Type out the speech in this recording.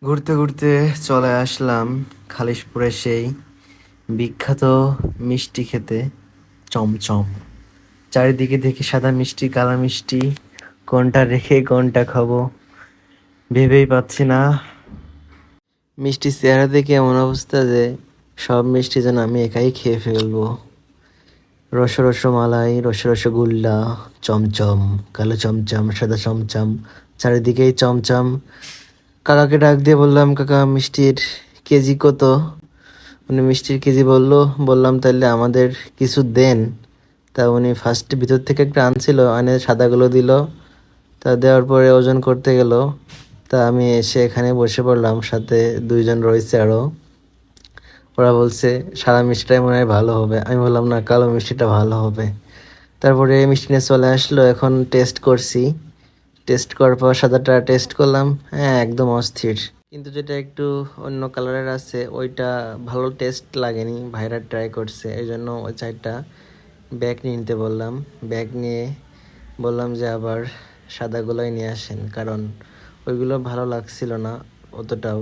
ঘুরতে ঘুরতে চলে আসলাম খালিশপুরে সেই বিখ্যাত মিষ্টি খেতে, চমচম। চারিদিকে দেখি সাদা মিষ্টি, কালা মিষ্টি, কোনটা রেখে কোনটা খাবো ভেবেই পাচ্ছি না। মিষ্টি চেহারা দেখে এমন অবস্থা যে সব মিষ্টি যেন আমি একাই খেয়ে ফেলবো। রস রসমালাই, রসগোল্লা, চমচম, কালো চমচম, সাদা চমচম, চারিদিকেই চমচম। কাকাকে ডাক দিয়ে বললাম, কাকা মিষ্টির কেজি কত? উনি মিষ্টির কেজি বললো। বললাম তাহলে আমাদের কিছু দেন। তা উনি ফার্স্ট ভিতর থেকে একটা আনছিল, আনে সাদাগুলো দিল। তা দেওয়ার পরে ওজন করতে গেল। তা আমি এসে এখানে বসে পড়লাম, সাথে দুইজন রয়েছে আরও। ওরা বলছে সাদা মিষ্টিটাই মনে হয় ভালো হবে। আমি বললাম না, কালো মিষ্টিটা ভালো হবে। তারপরে মিষ্টি নিয়ে চলে আসলো, এখন টেস্ট করছি। টেস্ট করার পর সাদাটা টেস্ট করলাম, হ্যাঁ একদম অস্থির। কিন্তু যেটা একটু অন্য কালারের আছে ওইটা ভালো টেস্ট লাগেনি, ভাইরা ট্রাই করছে, এই জন্য ওই চারটা ব্যাগ নিয়ে নিতে বললাম। ব্যাগ নিয়ে বললাম যে আবার সাদাগুলোই নিয়ে আসেন, কারণ ওইগুলো ভালো লাগছিল না অতটাও।